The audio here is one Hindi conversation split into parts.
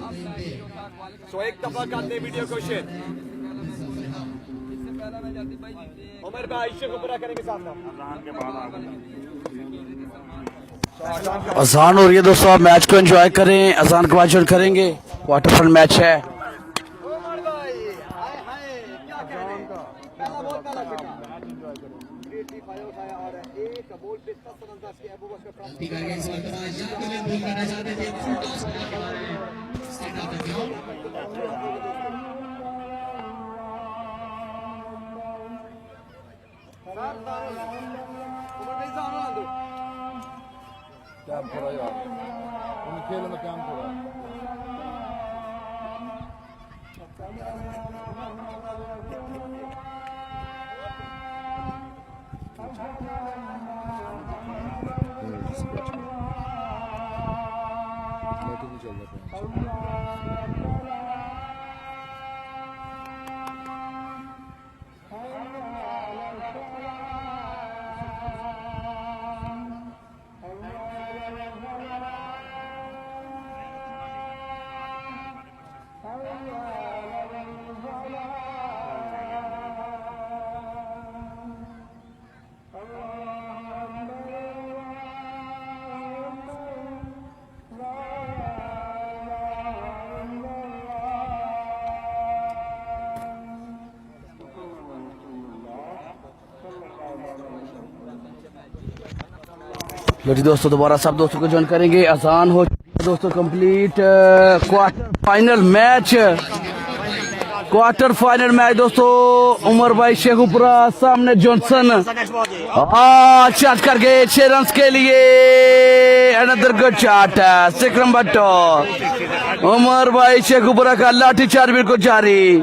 सो एक दफा करते वीडियो क्वेश्चन उमर भाई शेख को पूरा करेंगे सामने अजान हो रही है दोस्तों, आप मैच को एंजॉय करें। अजान के बाद शुरू करेंगे, क्वार्टर फाइनल मैच है। उमर भाई हाय हाय क्या कह रहे हैं, पहला बॉल पहला छक्का ग्रेटली फायर उठाया और एक बॉल पे 10 रन अंदाज के अबू बकर प्राप्त ठीक है, इस वक्त आज यहाँ पे बॉल करना चाहते थे, फुल टॉस करने के बाद stand of the ground. Umar भाई जानो आंदो क्या करा यार, उन खेल में क्या करा। लो जी दोस्तों, दोबारा सब दोस्तों को ज्वाइन करेंगे। अजान हो चुकी है दोस्तों, कंप्लीट क्वार्टर फाइनल मैच दोस्तों। उमर भाई शेखुपुरा सामने जॉनसन चार्ज कर गए 6 रन के लिए। Another good shot, 6 number two. Umar भाई शेखुपुरा का लाठी चार्ज बिल्कुल जारी।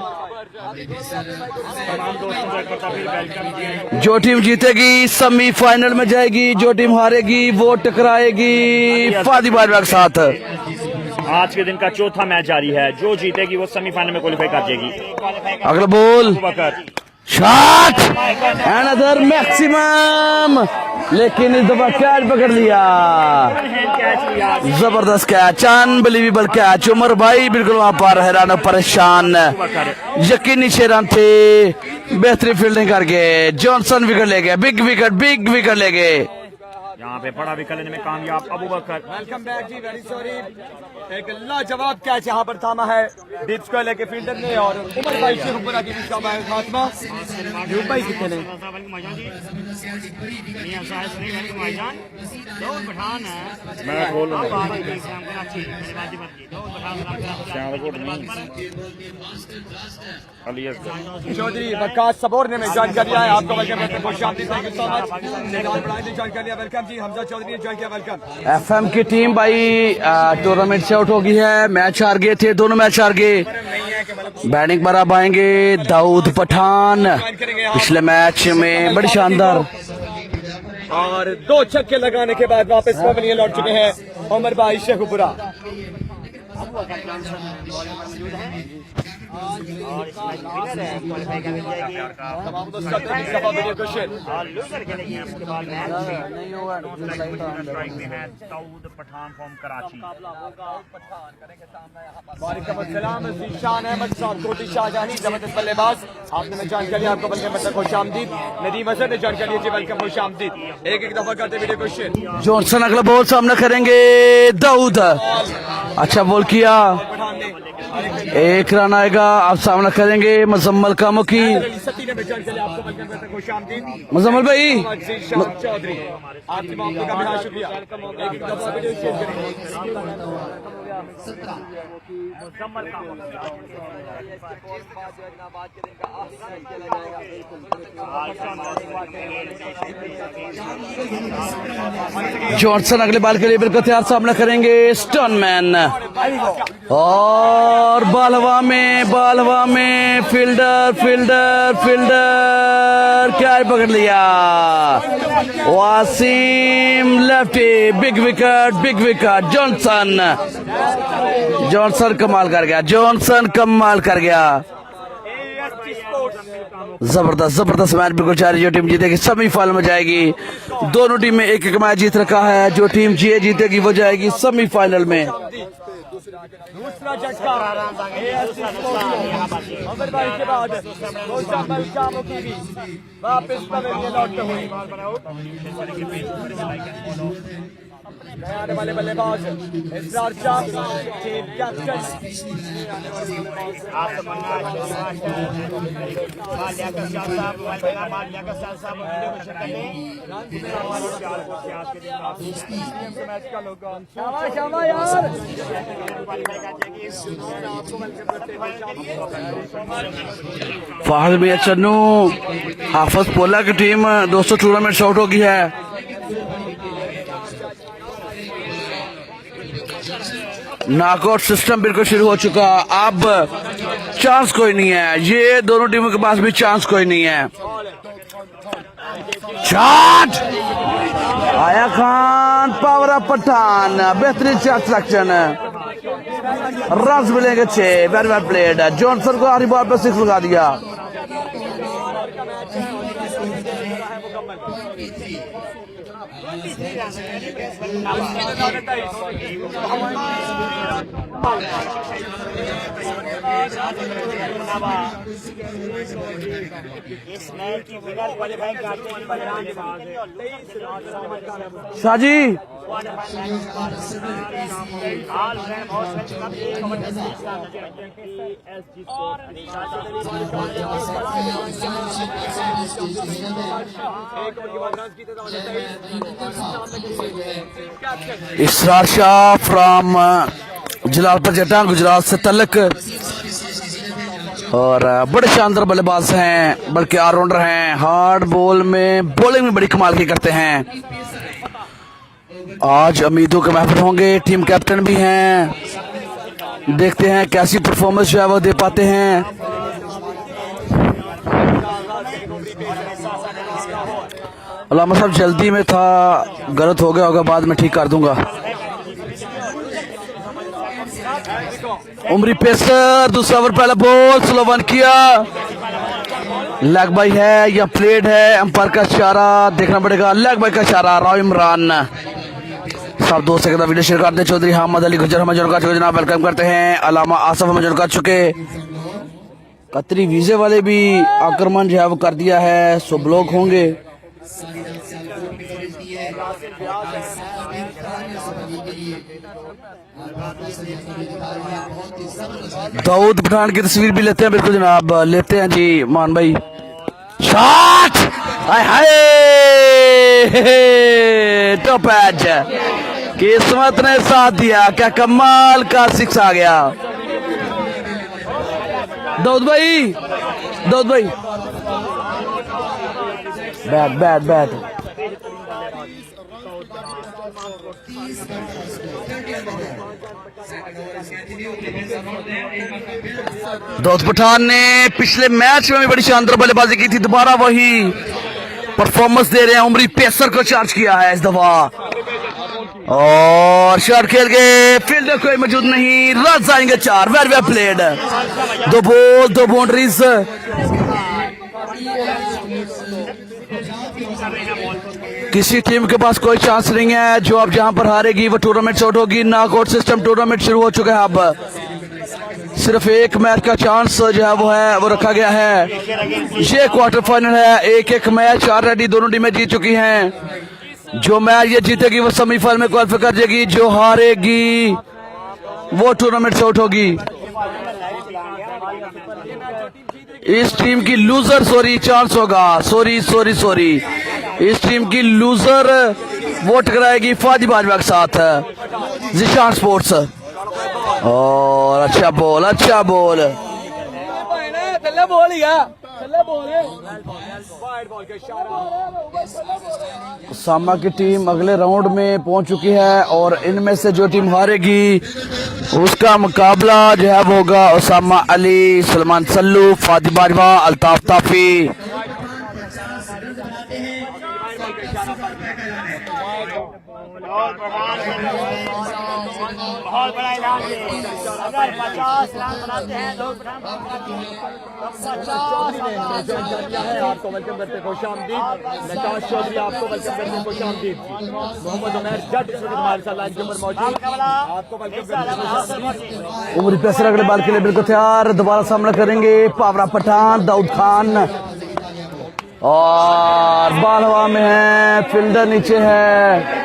जो टीम जीतेगी सेमीफाइनल में जाएगी, जो टीम हारेगी वो टकराएगी फादी बारवा के साथ। आज के दिन का चौथा मैच जारी है, जो जीतेगी वो सेमीफाइनल में क्वालिफाई कर जाएगी। अगला बॉल शॉट, अनदर मैक्सिमम, लेकिन इस दफा कैच पकड़ लिया। जबरदस्त कैच, अनबिलीवेबल कैच। उमर भाई बिल्कुल वहां पर हैरान और परेशान। यकीनी 6 रन थे, बेहतरीन फील्डिंग करके जॉनसन विकेट ले गए। बिग विकेट ले गए। यहाँ पे बड़ा विकेट लेने में कामयाब अबू बकर। वेलकम बैक जी, वेरी सॉरी। एक लाजवाब कैच यहाँ पर थामा है डिप्स को लेके फील्डर ने और उमर भाई शेखुपुरा के बीच का खात्मा। यूब भाई कितने ने मैं खोल चौधरी वकास सबोर ने ज्वाइन कर लिया है। आपको वेलकम करते हैं, खुशामदीद, thank you so much. Join कर लिया, वेलकम जी। हमजा चौधरी ने ज्वाइन किया, वेलकम। एफएम की टीम भाई टूर्नामेंट से आउट हो गई है। मैच हार गए थे, दोनों मैच हार गए। बैटिंग पर अब आएंगे दाऊद पठान, पिछले मैच में बड़ी शानदार और 2 छक्के लगाने के बाद वापस पवेलियन लौट चुके हैं उमर भाई शेखुपुरा। जीशान अहमद साहब, कोटी शाहजहानी, जबरदस्त बल्लेबाज। आपने ज्वाइन कर लिया, आपको वेलकम करते हैं, खुशामदीद। नदीम अजहर ने ज्वाइन कर लिया जी, वेलकम, खुशामदीद। एक दफा करते वीडियो क्वेश्चन। जॉनसन अगला बॉल सामना करेंगे दाऊद। अच्छा बॉल किया, 1 रन आएगा। आप सामना करेंगे मुजम्मल कामो की। मुजम्मल भाई चौधरी, आपकी मामले का बहुत शुक्रिया। एक दफा वीडियो शेयर करेंगे। जॉनसन अगले बॉल के लिए बिल्कुल तैयार, सामना करेंगे स्टोनमैन। और बॉल हवा में फील्डर क्या पकड़ लिया। Wasim lefty, big wicket. Johnson कमाल कर गया। जबरदस्त मैच बिल्कुल जारी। जो टीम जीतेगी सेमीफाइनल में जाएगी। दोनों टीम में एक मैच जीत रखा है। जो टीम जीतेगी वो जाएगी सेमीफाइनल में। दूसरा झटका अमर भाई के बाद मुस्तकबिल शामो की भी वापस पवेलियन लौटते हुए आने वाले बल्लेबाज इसरार शाह टीम कैप्टन शाबाश यार फाहद मियां चन्नू हाफिज पोला की टीम दोस्तों टूर्नामेंट आउट हो गई है। नॉकआउट सिस्टम बिल्कुल शुरू हो चुका, अब चांस कोई नहीं है, ये दोनों टीमों के पास भी चांस कोई नहीं है। शॉट आया खान, पावर अप पठान, बेहतरीन शॉट सिलेक्शन, रन्स मिलेंगे 6, वेरी वेल प्लेड। जॉनसन को आखिरी बॉल पर 6 लगा दिया। शाजी इसरार शाह फ्रॉम जलालपुर जटा गुजरात से तलक, और बड़े शानदार बल्लेबाज हैं, बल्कि ऑलराउंडर हैं, हार्ड बॉल में बॉलिंग में बड़ी कमाल की करते हैं। आज उम्मीदों के महफूज होंगे, टीम कैप्टन भी हैं, देखते हैं कैसी परफॉर्मेंस जो है वो दे पाते हैं। अलामा साहब जल्दी में था, गलत हो गया होगा, बाद में ठीक कर दूंगा। उमरी पेसर दूसरा ओवर पहला बॉल स्लो वन किया, लेग बाई है या प्लेड है, अंपायर का इशारा देखना पड़ेगा, लेग बाई का इशारा। राव इमरान साहब 2 सेकंड वीडियो शेयर कर दे। चौधरी हामद अली गुजर हम कर चुके जनाब, वेलकम करते हैं। अलामा आसफ हम कर चुके, कतरी वीजे वाले भी आक्रमण जो है वो कर दिया है, सो ब्लॉक होंगे। दाऊद पठान की तस्वीर भी लेते हैं, बिल्कुल जनाब लेते हैं जी मान भाई। शॉट हाय हाय, टॉप एज, किस्मत ने साथ दिया, क्या कमाल का 6 आ गया। दाऊद भाई, दाऊद भाई bat bat bat. Dawood Pathan ने पिछले मैच में भी बड़ी शानदार बल्लेबाजी की थी, दोबारा वही परफॉर्मेंस दे रहे हैं। उमरी पेसर को चार्ज किया है इस दफा, और शॉट खेल के फील्डर कोई मौजूद नहीं, रन आएंगे 4, very well played. 2 ball 2 boundaries. किसी टीम के पास कोई चांस नहीं है, जो अब जहां पर हारेगी वो टूर्नामेंट आउट होगी। नॉकआउट सिस्टम टूर्नामेंट शुरू हो चुका है, अब सिर्फ एक मैच का चांस जो है वो रखा गया है। ये क्वार्टर फाइनल है, एक मैच ऑलरेडी दोनों टीमें जीत चुकी हैं। जो मैच ये जीतेगी वो सेमीफाइनल में क्वालिफाई कर जाएगी, जो हारेगी वो टूर्नामेंट आउट होगी। इस टीम की लूजर चांस होगा, सॉरी इस टीम की लूजर वो टकराएगी फादी बाजवा के साथ, जिशान स्पोर्ट्स। और अच्छा बॉल सामा की टीम अगले राउंड में पहुंच चुकी है, और इनमें से जो टीम हारेगी उसका मुकाबला जो है वो होगा उसामा अली, सलमान सल्लू, फादी बाजवा, अल्ताफ ताफी। बहुत बड़ा ऐलान है। अगर 50 रन बनाते हैं तो 50 आपको वेलकम करते खुश आमदीद। नटाश चौधरी आपको वेलकम करते खुश आमदीद। मोहम्मद उमर जट इस वक्त हमारे साथ लाइन के ऊपर मौजूद, आपको वेलकम करते उमर पैसर अगले बाल के लिए बिल्कुल तैयार, दोबारा सामना करेंगे पावरा पठान दाऊद खान, और बाल हवा में है, फील्डर नीचे है,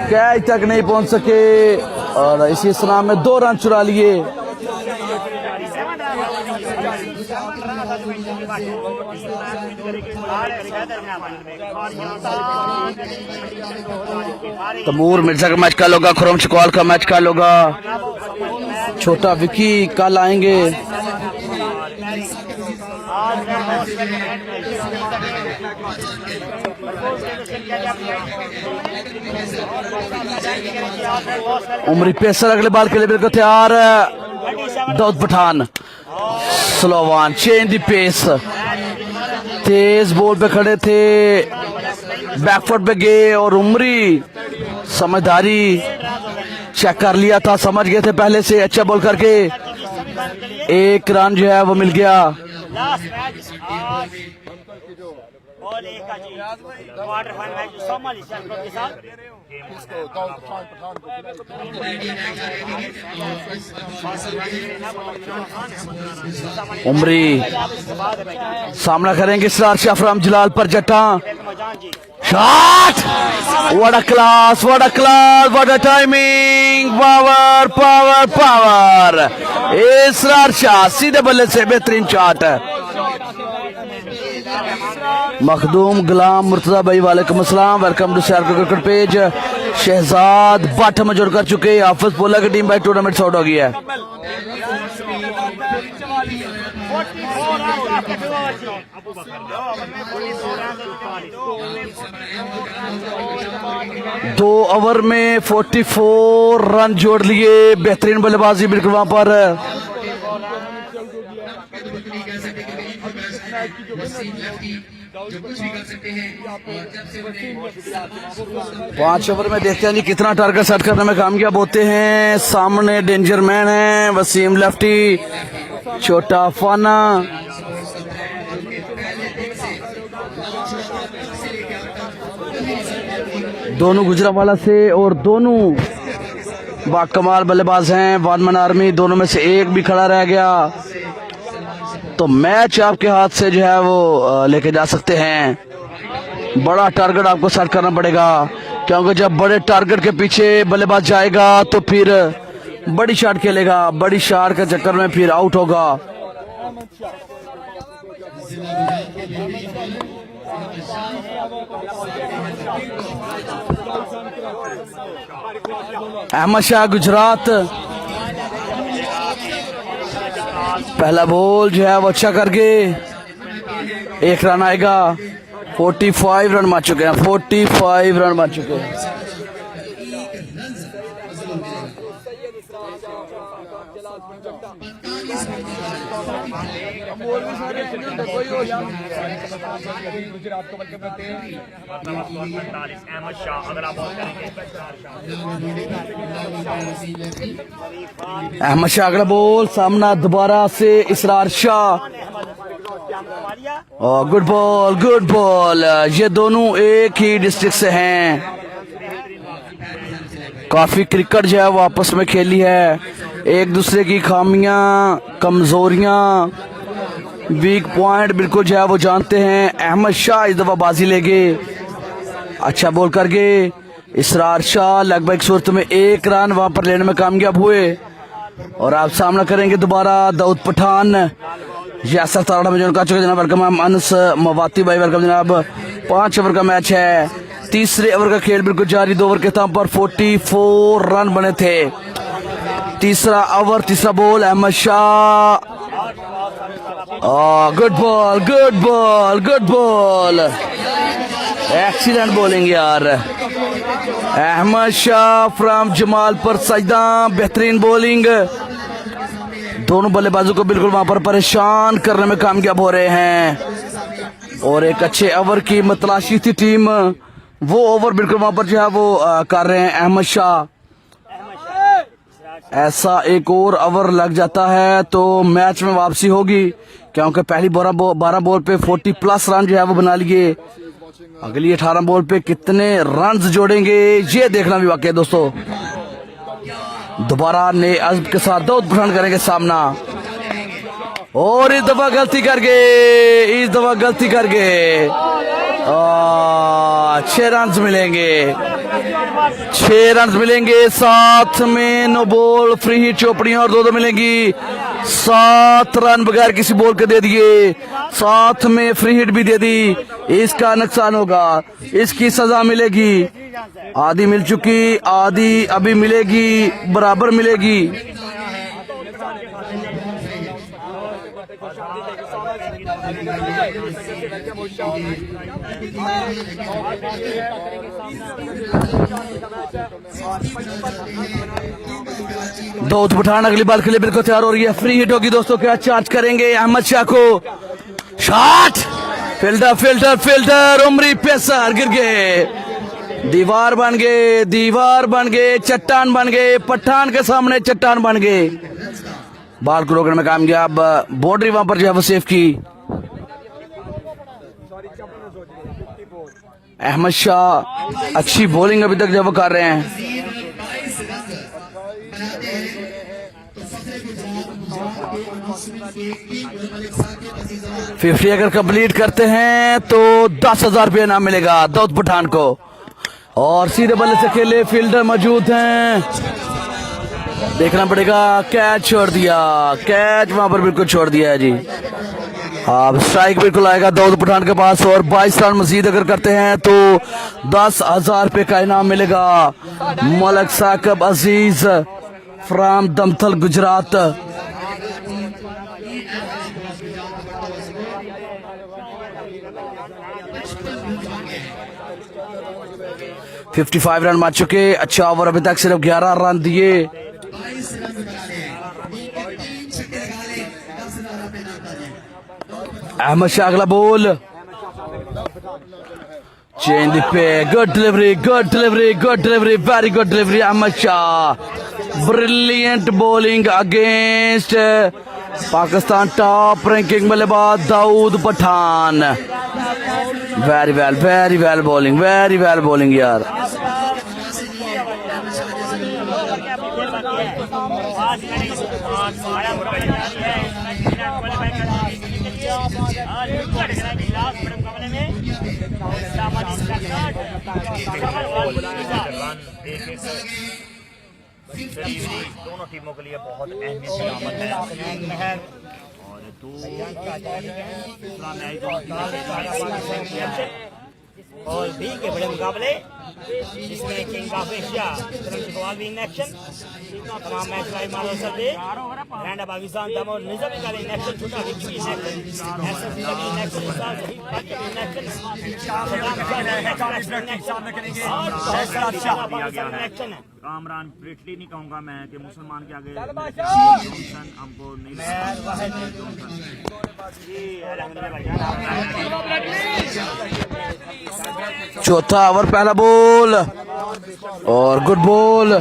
कैच तक नहीं पहुंच सके और इसी स्नाम में 2 रन चुरा लिए। तमूर मिर्जा का मैच कल होगा, खुरम चकवाल का मैच कल होगा, छोटा विकी कल आएंगे। उमरी पेसर अगले बाल के लिए बिल्कुल तैयार, Dawood Pathan slow one, change the pace, तेज बॉल पे खड़े थे, बैकफुट पे गए और उमरी समझदारी चेक कर लिया था, समझ गए थे पहले से, अच्छा बॉल करके 1 रन जो है वो मिल गया। लास्ट मैच आज और एक का जी quarter final match Somali sector के साथ उमरी सामना करेंगे इसरार शाफराम जलाल पर जट्टा, shot, what a class, what a class, what a timing, power power power, Israr Shah सीधे बल्ले से बेहतरीन शॉट। मखदूम गुलाम मुर्तजा भाई वालेकुम अस्सलाम, welcome to share cricket page. Shahzad Bhatt में जुड़ कर चुके, हाफिज पोला की टीम भाई टूर्नामेंट से आउट हो गई है। दो ओवर में 44 रन जोड़ लिए, बेहतरीन बल्लेबाजी बिल्कुल वहां पर। 5 ओवर में देखते हैं जी कितना टारगेट सेट करने में कामयाब होते हैं। सामने डेंजर मैन है वसीम लेफ्टी, छोटा फाना, दोनों गुजरावाला से और दोनों बाकमाल बल्लेबाज हैं, वन मैन आर्मी, दोनों में से एक भी खड़ा रह गया तो मैच आपके हाथ से जो है वो लेके जा सकते हैं। बड़ा टारगेट आपको सेट करना पड़ेगा, क्योंकि जब बड़े टारगेट के पीछे बल्लेबाज जाएगा तो फिर बड़ी शॉट खेलेगा, बड़ी शॉट के चक्कर में फिर आउट होगा। अहमद शाह गुजरात, पहला बॉल जो है वो अच्छा करके 1 रन आएगा। 45 रन मार चुके हैं, 45 रन मार चुके हैं। अहमद शाह अगला बॉल, सामना दोबारा से Israr Shah, good ball good ball. ये दोनों एक ही डिस्ट्रिक्ट से हैं, काफी क्रिकेट जो है वो आपस में खेली है, एक दूसरे की खामियां, कमजोरियां, वीक पॉइंट बिल्कुल जो है वो जानते हैं। अहमद शाह इस दफा बाजी ले गए, अच्छा बॉल कर गए। इसरार शाह लगभग सूरत में 1 रन वहां पर लेने में कामयाब हुए। और आप सामना करेंगे दोबारा दाऊद पठान, यासर तारा में जो का चुके जनाब, वेलकम अनस मवाती भाई, वेलकम जनाब। 5 ओवर का मैच है, तीसरे ओवर का खेल बिल्कुल जारी। 2 ओवर के तम पर 44 रन बने थे। तीसरा ओवर, तीसरा ball, Ahmed Shah, good ball good ball good ball, excellent bowling यार। अहमद शाह फ्रॉम जमाल पर सजदा, बेहतरीन बॉलिंग। दोनों बल्लेबाजों को बिल्कुल वहां पर परेशान करने में कामयाब हो रहे हैं और एक अच्छे ओवर की मतलाशी थी टीम वो ओवर बिल्कुल वहां पर जो है वो कर रहे हैं अहमद शाह। ऐसा एक और ओवर लग जाता है तो मैच में वापसी होगी, क्योंकि पहली 12 बॉल पे 40+ रन जो है वो बना लिए। अगली 18 बॉल पे कितने रन जोड़ेंगे ये देखना भी बाकी है दोस्तों। दोबारा नए अज़्म के साथ दाऊद पठान करेंगे सामना, और इस दफा गलती कर गए, 6 रन मिलेंगे, 6 रन मिलेंगे। साथ में नो बॉल, फ्री हिट, चौपड़ियां और 2 मिलेंगी। 7 रन बगैर किसी बॉल के दे दिए, साथ में फ्री हिट भी दे दी। इसका नुकसान होगा, इसकी सजा मिलेगी। आधी मिल चुकी, आधी अभी मिलेगी, बराबर मिलेगी। दाऊद पठान अगली बाल के लिए बिल्कुल तैयार हो रही है। फ्री हिट होगी दोस्तों, क्या चार्ज करेंगे अहमद शाह को। शॉट, फिल्डर उमरी पेसर गिर गए, दीवार बन गए, चट्टान बन गए, पठान के सामने चट्टान बन गए। बाल को रोकने में कामयाब, बाउंड्री वहां पर जो है वो सेव की। अहमद शाह अच्छी बॉलिंग अभी तक जो वो कर रहे हैं। 50 अगर कंप्लीट करते हैं तो 10,000 रुपये इनाम मिलेगा दाऊद पठान को। और सीधे बल्ले से खेले फील्डर मौजूद हैं, देखना पड़ेगा। कैच छोड़ दिया, कैच वहां पर बिल्कुल छोड़ दिया है जी। अब स्ट्राइक बिल्कुल आएगा दाऊद पठान के पास, और 22 रन मजीद अगर करते हैं तो 10,000 रुपये का इनाम मिलेगा। मलक साकिब अजीज फ्राम दमथल गुजरात। $55 रन मार चुके। अच्छा ओवर अभी तक सिर्फ 11 रन दिए। अहमद शाह अगला बॉल, चेंज पे, good delivery, very good delivery. Ahmed Shah brilliant bowling against Pakistan top ranking बल्लेबाज Dawood Pathan. Very well bowling यार। दोनों टीमों के लिए बहुत अहमियत की आमद है। और और भी के बड़े मुकाबले जिसमें king of Asia in action तमाम मैच लाइव मारो सकते ग्रैंड पाकिस्तान तमाम निजाम का इन एक्शन छोटा विक्ट्री इन एक्शन कामरान ब्रिटली नहीं कहूँगा मैं कि मुसलमान के आगे हमको नहीं। चौथा ओवर पहला बॉल और गुड बॉल।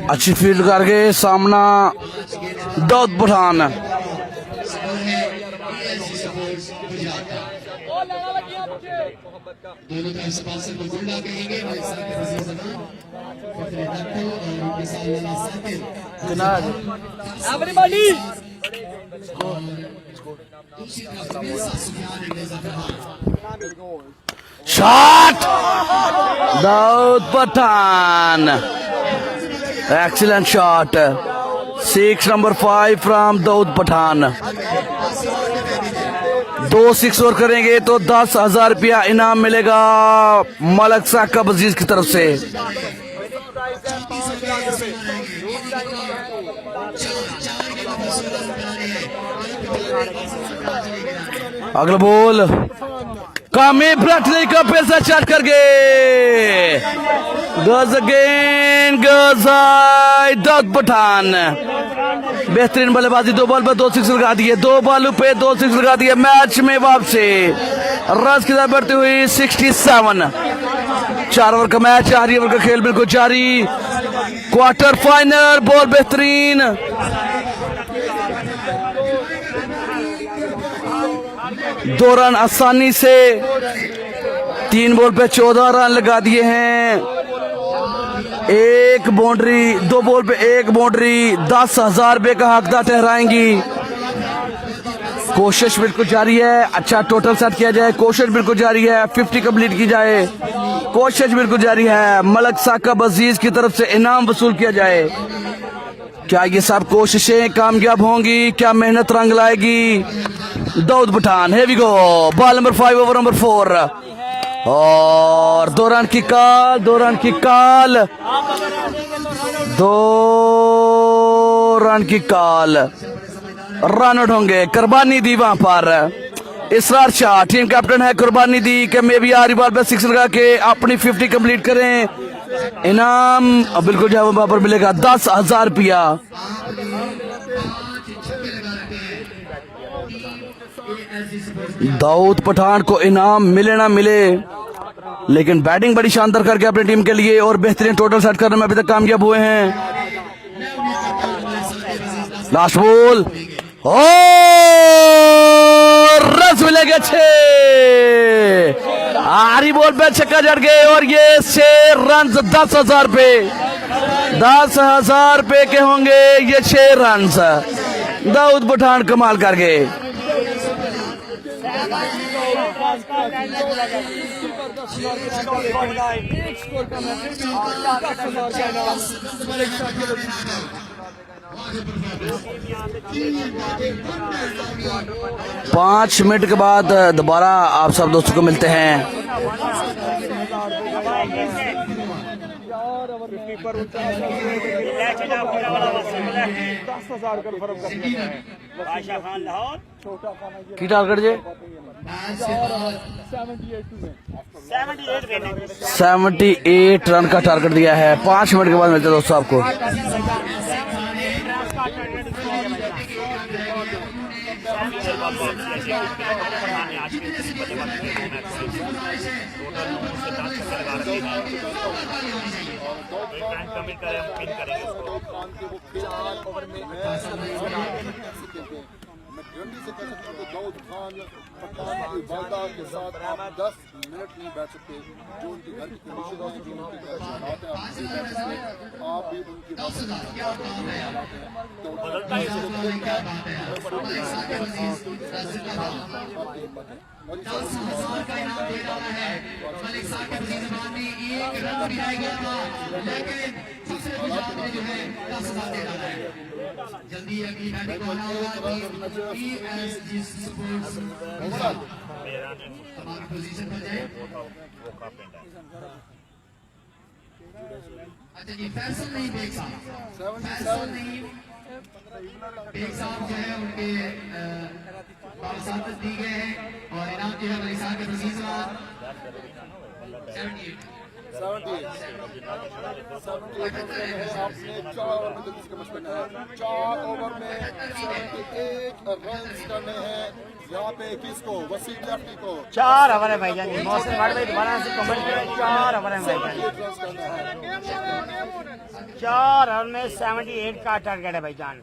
अच्छी फील्ड करके सामना दाऊद पठान। दोनों तरफ स्पॉन्सर को गुल्डा कहेंगे भाई साहब के वजीर ज़मान फखरे दत्तो और उनके साथ लाला साकिब एवरीबॉडी। दूसरी तरफ Ramisa Sufiyan Raza Farman. Shot Dawood Pathan, excellent shot. 6 number 5 from Dawood Pathan. 2 6 और करेंगे तो 10,000 रुपया इनाम मिलेगा मलक साकिब अजीज की तरफ से। अगला बॉल कामिब ब्रटली का पैसा चार्ज कर गए। Goes again, goes Dawood Pathan. बेहतरीन बल्लेबाजी, 2 बॉल पे 2 सिक्स लगा दिए, 2 बॉलों पे 2 सिक्स लगा दिए। मैच में वापसी रन की तरफ बढ़ती हुई 67। 4 ओवर का मैच, 4 ओवर का खेल बिल्कुल जारी। क्वार्टर फाइनल, बॉल बेहतरीन, 2 रन आसानी से, 3 बॉल पे 14 रन लगा दिए हैं। 1 बाउंड्री, 2 बॉल पे 1 बाउंड्री, 10,000 रुपए का हकदार ठहराएंगी। कोशिश बिल्कुल जारी है, अच्छा टोटल सेट किया जाए, कोशिश बिल्कुल जारी है, 50 कंप्लीट की जाए, कोशिश बिल्कुल जारी है। मलक साकिब अजीज की तरफ से इनाम वसूल किया जाए। क्या ये सब कोशिशें कामयाब होंगी? क्या मेहनत रंग लाएगी? Dawood Pathan, here we go, ball number 5 over number 4 और 2 रन की कॉल, 2 रन की कॉल, 2 रन की कॉल। रन आउट होंगे, कुर्बानी दी वहां पर इसरार शाह, टीम कैप्टन है, कुर्बानी दी कि मैं भी आ रही बॉल पे 6 लगा के अपनी 50 कंप्लीट करें। इनाम बिल्कुल जो वहां पर मिलेगा 10,000 रुपया। दाऊद पठान को इनाम मिले ना मिले, लेकिन बैटिंग बड़ी शानदार करके अपनी टीम के लिए और बेहतरीन टोटल सेट करने में अभी तक कामयाब हुए हैं। लास्ट बॉल और रन मिलेंगे 6। आरी बॉल पे छक्का जड़ गए और ये 6 रन 10,000 पे, 10,000 रुपए के होंगे ये 6 रन। दाऊद पठान कमाल कर गए। पाँच मिनट के बाद दोबारा आप सब दोस्तों को मिलते हैं। की टारगेट जे 78 रन का टारगेट दिया है। 5 मिनट के बाद मिलते हैं दोस्तों आपको। गारंटी से कह सकता हूँ कि दाऊद खान पठान की वादा के साथ आप 10 मिनट नहीं बैठ सकते। जो उनकी घर की कंडीशन है, जो उनकी हालात है, आप नहीं बैठ सकते। आप भी उनकी जल्दी अगली बैटिंग को हमारी पोजीशन पर जाए। अच्छा जी, फैसल नहीं बेग साहब, फैसल नहीं बेग साहब जो है उनके कागजात दी गए हैं और इनाम जो है मेरे साथ के रसीद 78 आपने 4 ओवर में जल्दी से कमिश करना है। 4 ओवर में 78 रन करने हैं। यहाँ पे किसको? वसीम लेफ्टी को 4 ओवर है भाईजान। मौसम भाई दोबारा से कमेंट करें। 4 ओवर है भाईजान। 4 ओवर में 78 का टारगेट है भाईजान।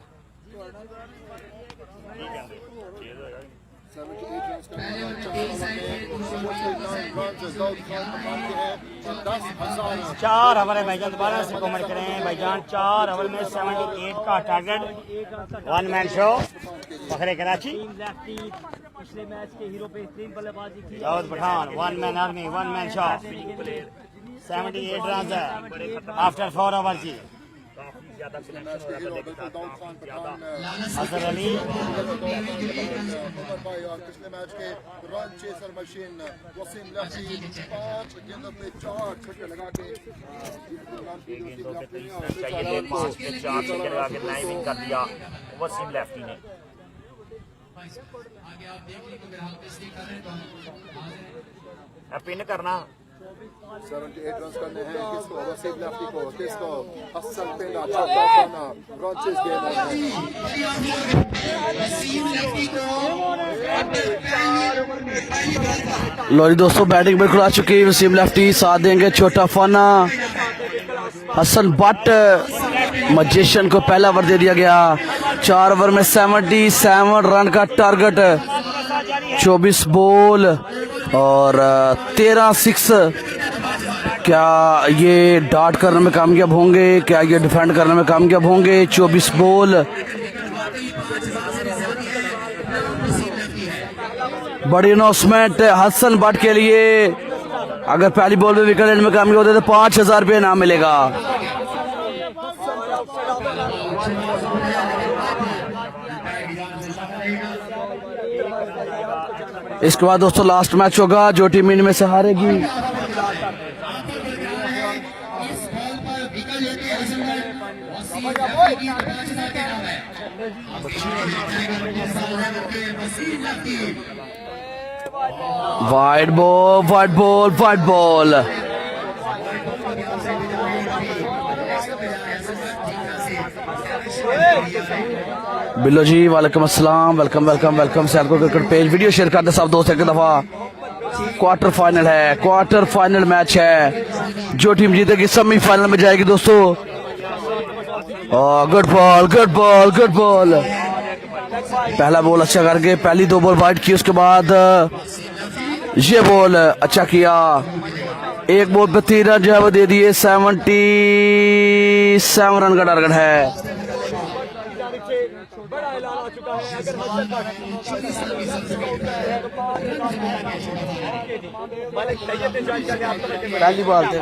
4 ओवर है भाईजान। दोबारा से कमेंट करें भाईजान। 4 ओवर में 78 का target. 1 man show Fakhre Karachi. पिछले मैच के हीरो बेहतरीन बल्लेबाजी की Dawood Pathan. 1 man army, 1 man show, 78 run है आफ्टर 4 ओवर जी। अजहर अली पिछले मैच के run chaser machine Wasim lefty 5 गेंदों पे 4 छक्के लगा के 5 पे 4 छक्के लगा के लाइनिंग कर दिया वसीम लेफ्टी ने। आगे आप देख लीजिए, अगर आप इसकी करें तो पिन करना 78 रन करने हैं किसको वसीम लेफ्टी को किसको हसन पेला चौका खाना ब्रॉन्चेस गेम लो जी दोस्तों, बैटिंग बिल्कुल आ चुकी है। वसीम लेफ्टी साथ देंगे छोटा फाना। हसन बट मजिशियन को पहला ओवर दे दिया गया। 4 ओवर में 77 रन का टारगेट, 24 बॉल और 13 सिक्स। क्या ये डाट करने में कामयाब होंगे? क्या ये डिफेंड करने में कामयाब होंगे? 24 बॉल, बड़ी अनाउंसमेंट हसन बट के लिए। अगर पहली बॉल में विकेट लेने में कामयाब होते तो 5000 रुपये इनाम मिलेगा। इसके बाद दोस्तों लास्ट मैच होगा, जो टीम इनमें से हारेगी wide ball, wide ball, wide ball. Billo ji वालेकुम अस्सलाम, वेलकम वेलकम वेलकम। सैरको क्रिकेट पेज वीडियो शेयर कर दे सब दोस्त। एक दफा क्वार्टर फाइनल है, क्वार्टर फाइनल मैच है। जो टीम जीतेगी सेमीफाइनल में जाएगी दोस्तों। Good ball, good ball, good ball. पहला बॉल अच्छा करके पहली 2 बॉल वाइड की, उसके बाद ये बॉल अच्छा किया। 1 बॉल पे 3 रन जो है वो दे दिए। 77 रन का टारगेट है। पहली बॉल थे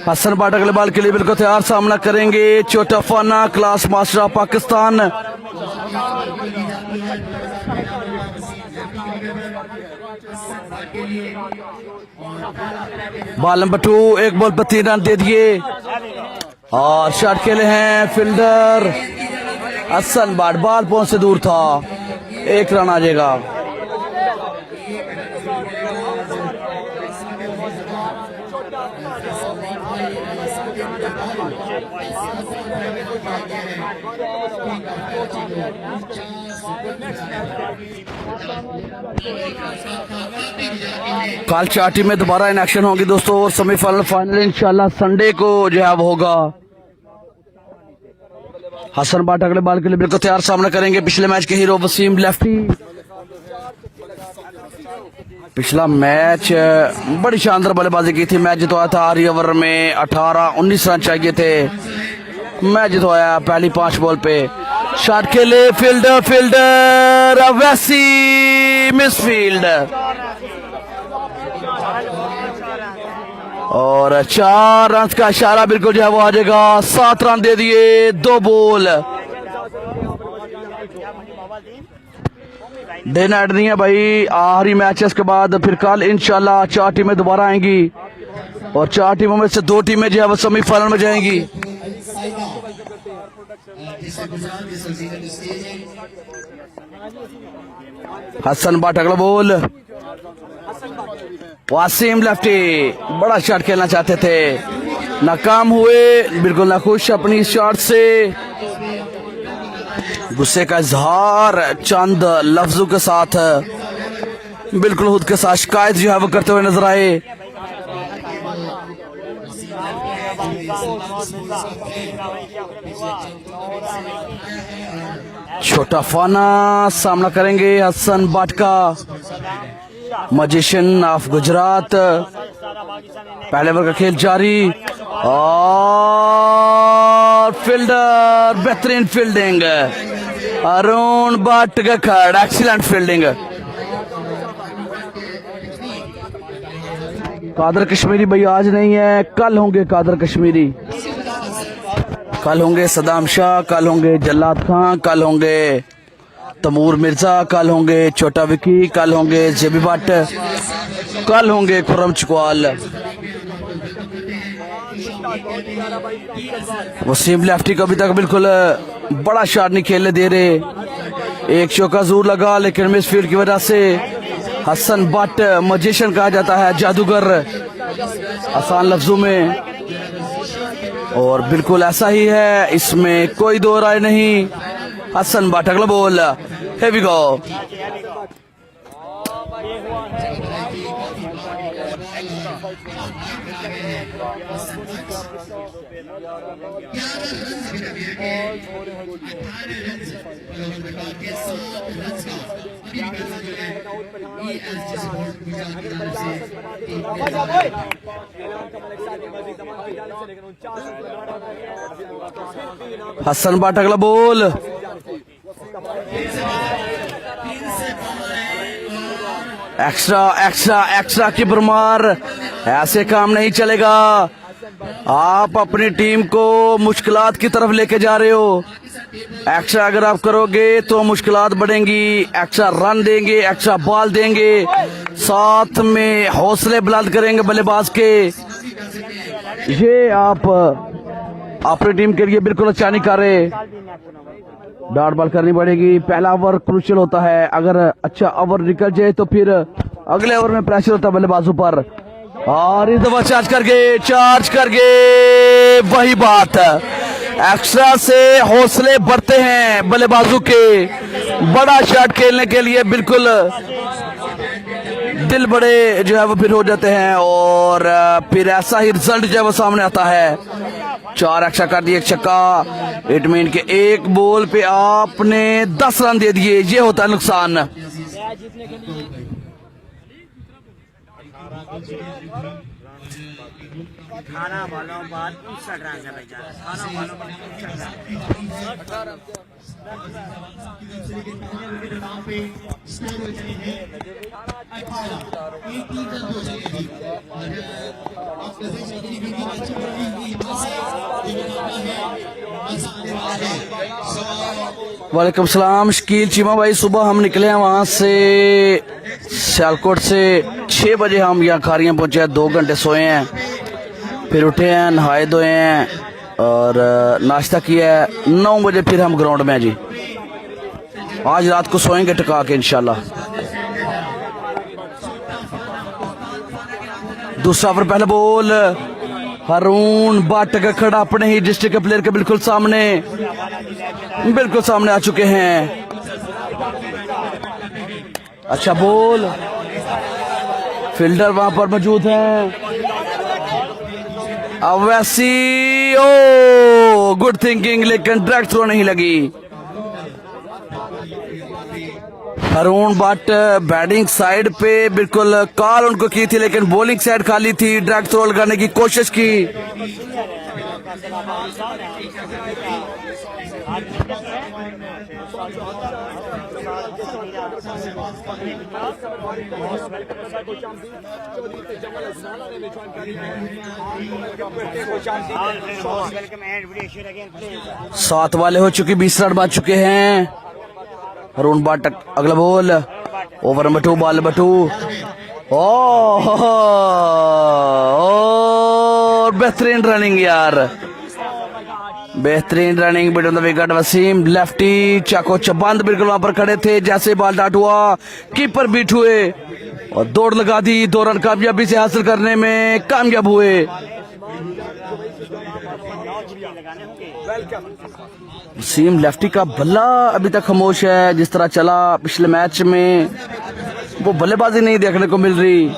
हसन बाट अगले बॉल के लिए बिल्कुल तैयार। सामना करेंगे छोटा फाना, class master of Pakistan. Ball number 2, 1 ball पर 3 रन दे दिए और शॉट खेले हैं फील्डर हसन बाट। बॉल पहुंच से दूर था, 1 रन आ जाएगा। कल 4 टीमें दोबारा इन एक्शन होंगी दोस्तों, और सेमीफाइनल फाइनल इंशाल्लाह संडे को जो है वो होगा। हसन बाट अगले बॉल के लिए बिल्कुल तैयार। सामना करेंगे पिछले मैच के हीरो वसीम लेफ्टी। पिछला मैच बड़ी शानदार बल्लेबाजी की थी, मैच जितवाया था। 8 ओवर में 18-19 रन चाहिए थे, मैच जितवाया पहली 5 बॉल पे। शॉट खेले फील्डर, फील्डर वैसी मिसफील्ड और 4 रन का इशारा बिल्कुल जो है वो आ जाएगा। 7 रन दे दिए, 2 बॉल। डे नाइट नहीं है भाई, आखिरी मैच है। इसके बाद फिर कल इंशाल्लाह 4 टीमें दोबारा आएंगी और 4 टीमों में से 2 टीमें जो है वो सेमीफाइनल में जाएंगी। हसन बाट अगला बॉल, वसीम लेफ्टी बड़ा शॉट खेलना चाहते थे, नाकाम हुए। बिल्कुल नाखुश अपनी शॉट से, गुस्से का इजहार चंद लफ्जों के साथ, बिल्कुल खुद के साथ शिकायत जो है वो करते हुए नजर आए। छोटा फाना सामना करेंगे हसन बाट का, मजिशियन ऑफ गुजरात। पहले ओवर का खेल जारी और फील्डर बेहतरीन फील्डिंग, अरुण भट्ट का खड़, एक्सीलेंट फील्डिंग। कादर कश्मीरी भाई आज नहीं है, कल होंगे कादर कश्मीरी, कल होंगे सदाम शाह, कल होंगे जल्लाद खान, कल होंगे तमूर मिर्जा, कल होंगे छोटा विकी, कल होंगे जेबी भट्ट, कल होंगे खुर्रम चकवाल। वसीम लेफ्टी को अभी तक बिल्कुल बड़ा शॉट नहीं खेलने दे रहे। एक चौका जरूर लगा लेकिन मिसफील्ड की वजह से हसन बट मजिशियन कहा जाता है, जादूगर आसान लफ्जों में, और बिल्कुल ऐसा ही है, इसमें कोई दो राय नहीं। हसन बट अगला ball, here we go। Hasan Butt अगला बॉल, एक्स्ट्रा एक्स्ट्रा एक्स्ट्रा की भरमार, ऐसे काम नहीं चलेगा। आप अपनी टीम को मुश्किलात की तरफ लेके जा रहे हो। एक्स्ट्रा अगर आप करोगे तो मुश्किलात बढ़ेंगी। एक्स्ट्रा रन देंगे, एक्स्ट्रा बॉल देंगे, साथ में हौसले बुलंद करेंगे बल्लेबाज के। ये आप अपनी टीम के लिए बिल्कुल अच्छा नहीं कर रहे। डॉट बॉल करनी पड़ेगी। पहला ओवर क्रूशियल होता है, अगर अच्छा ओवर निकल जाए तो फिर अगले ओवर में प्रेशर होता है बल्लेबाजों पर। और इस दफा चार्ज करके वही बात, एक्स्ट्रा से हौसले बढ़ते हैं बल्लेबाजों के। बड़ा शॉट खेलने के लिए बिल्कुल दिल बड़े जो है वो फिर हो जाते हैं, और फिर ऐसा ही रिजल्ट जो है वो सामने आता है। 4 एक्स्ट्रा कर दिए, एक छक्का। इट मीन के एक बॉल पे आपने 10 रन दे दिए, ये होता है नुकसान। खाना वालों बाद 59 रन है भैया, खाना वालों बाद 59 रन। वालेकुम सलाम शकील चीमा भाई, सुबह हम निकले हैं वहाँ से सियालकोट से 6 बजे हम यहाँ खारियाँ पहुँचे हैं। 2 घंटे सोए हैं, फिर उठे हैं, नहाए धोए हैं और नाश्ता किया है। 9 बजे फिर हम ग्राउंड में हैं जी। आज रात को सोएंगे टका के इंशाल्लाह। दूसरा ओवर, पहला बॉल, हारून बट का खड़ा अपने ही डिस्ट्रिक्ट के प्लेयर के बिल्कुल सामने आ चुके हैं। अच्छा बॉल, फील्डर वहां पर मौजूद हैं। अवैसी, ओ गुड थिंकिंग, लेकिन डायरेक्ट थ्रो नहीं लगी। हारून बट बैटिंग साइड पे बिल्कुल कॉल उनको की थी, लेकिन बॉलिंग साइड खाली थी। डायरेक्ट थ्रो लगाने की कोशिश की। सात वाले हो चुके, 20 रन बच चुके हैं। हारून बट अगला ball, over number 2, ball number 2। और बेहतरीन रनिंग यार, बेहतरीन running between the wicket. Wasim lefty चाको चबंद बिल्कुल वहां पर खड़े थे। जैसे बॉल डाट हुआ, कीपर बीट हुए और दौड़ लगा दी। 2 रन कामयाबी से हासिल करने में कामयाब हुए। वसीम लेफ्टी का बल्ला अभी तक खामोश है। जिस तरह चला पिछले मैच में, वो बल्लेबाजी नहीं देखने को मिल रही।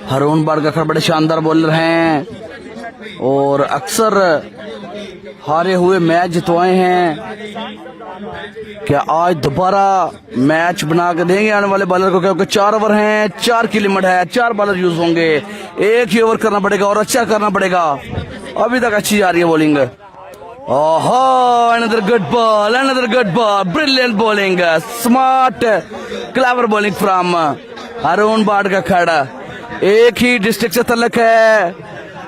हारून बट बड़े शानदार बॉलर हैं और अक्सर हारे हुए मैच जितवाए हैं। क्या आज दोबारा मैच बना के देंगे आने वाले बॉलर को? क्योंकि 4 ओवर हैं, 4 की लिमिट है, 4 बॉलर यूज होंगे। एक ही ओवर करना पड़ेगा और अच्छा करना पड़ेगा। अभी तक अच्छी जा रही है बॉलिंग। ओहो, another good ball, brilliant bowling, smart, clever bowling from Haroon Butt का खड़ा। एक ही डिस्ट्रिक्ट से तल्लक है,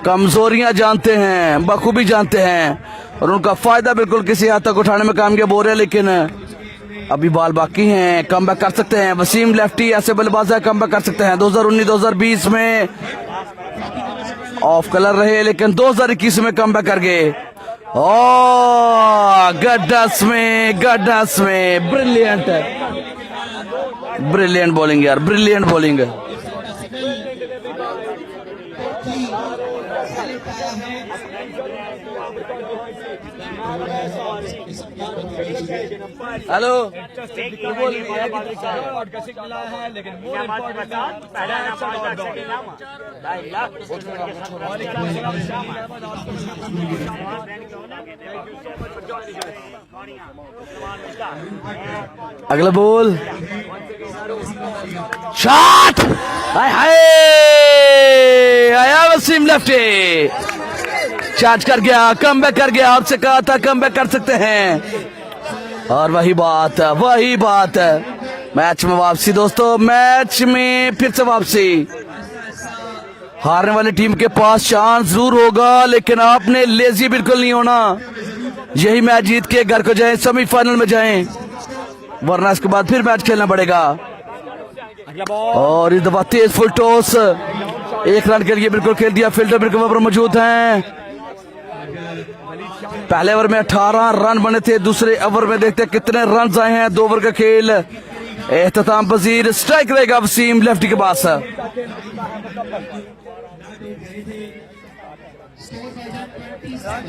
कमजोरियां जानते हैं, बखूबी जानते हैं और उनका फायदा बिल्कुल किसी हद तक उठाने में कामयाब हो रहे हैं। लेकिन अभी बॉल बाकी हैं, कमबैक कर सकते हैं। वसीम लेफ्टी ऐसे बल्लेबाज है, कमबैक कर सकते हैं। 2019-2020 में ऑफ कलर रहे लेकिन 2021 में कम बैक कर गए। ओ गड्ढस में ब्रिलियंट बॉलिंग यार, ब्रिलियंट बॉलिंग। हेलो अगला बॉल शॉट, हाय हाय आया वसीम लेफ्टी, चार्ज कर गया, कम बैक कर गया। आपसे कहा था कम बैक कर सकते हैं और वही बात मैच में वापसी दोस्तों, मैच में फिर से वापसी। हारने वाली टीम के पास चांस जरूर होगा लेकिन आपने लेजी बिल्कुल नहीं होना। यही मैच जीत के घर को जाएं, सेमीफाइनल में जाएं, वरना इसके बाद फिर मैच खेलना पड़ेगा। और इस दफा तेज फुल टॉस, 1 रन के लिए बिल्कुल खेल दिया। फील्डर बिल्कुल वहां पर मौजूद हैं। पहले ओवर में 18 रन बने थे, दूसरे ओवर में देखते हैं कितने रन आए हैं। 2 ओवर का खेल, एहतमाम पजीर स्ट्राइक रहेगा वसीम लेफ्टी के पास।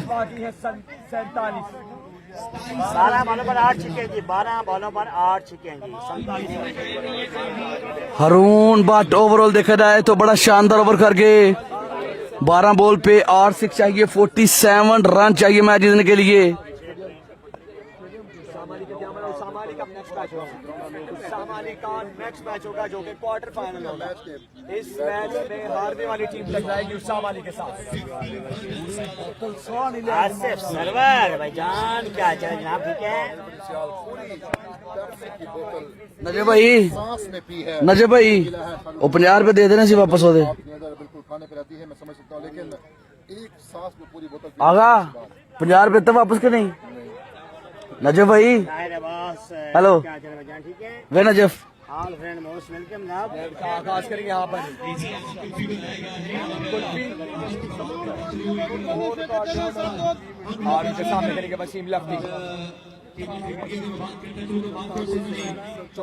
बाकी है 47। 12 बॉलों पर 8 छक्के जी, 12 बॉलों पर 8 छक्के जी, 47। हारून बट ओवरऑल देखा जाए तो बड़ा शानदार ओवर कर गए। 12 बॉल पे 8 6 चाहिए, 47 रन चाहिए मैच जीतने के लिए। सामानी का नेक्स्ट मैच होगा जो कि क्वार्टर फाइनल होगा। इस मैच में हारने वाली टीम टकराएगी उसामाली के साथ। आसिफ सरवर भाईजान क्या चल जनाब, ठीक है? नजर भाई, सांस में पी है नजर भाई वो 50 रुपए दे देना सी वापस हो दे। बिल्कुल खाने पे रहती है, मैं समझ सकता हूँ, लेकिन एक सांस में पूरी बोतल आगा 50 रुपए तो वापस के नहीं। नजफ भाई हेलो, क्या चल भाईजान, ठीक है? वे Najaf all friend most welcome जनाब। आगाज करेंगे यहाँ पर और इनके सामने करेंगे वसीम लेफ्टी।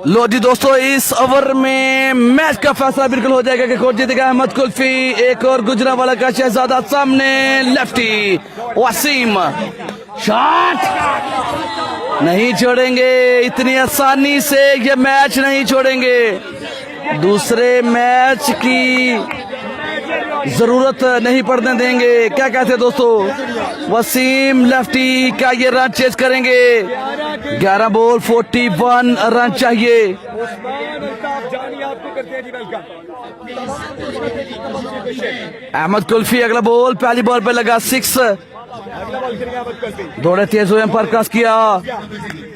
लो जी दोस्तों, इस ओवर में मैच का फैसला बिल्कुल हो जाएगा कि कौन जीतेगा। अहमद कुल्फी, एक और गुजरांवाला का शहजादा सामने लेफ्टी वसीम। शॉट नहीं छोड़ेंगे, इतनी आसानी से ये मैच नहीं छोड़ेंगे। दूसरे मैच की जरूरत नहीं पड़ने देंगे। क्या कहते हैं दोस्तों, वसीम लेफ्टी क्या ये रन चेज करेंगे? 11 बॉल 41 रन चाहिए। अहमद कुल्फी अगला बॉल, पहली बॉल पे लगा 6, दौड़े तेज हुए पर क्रॉस किया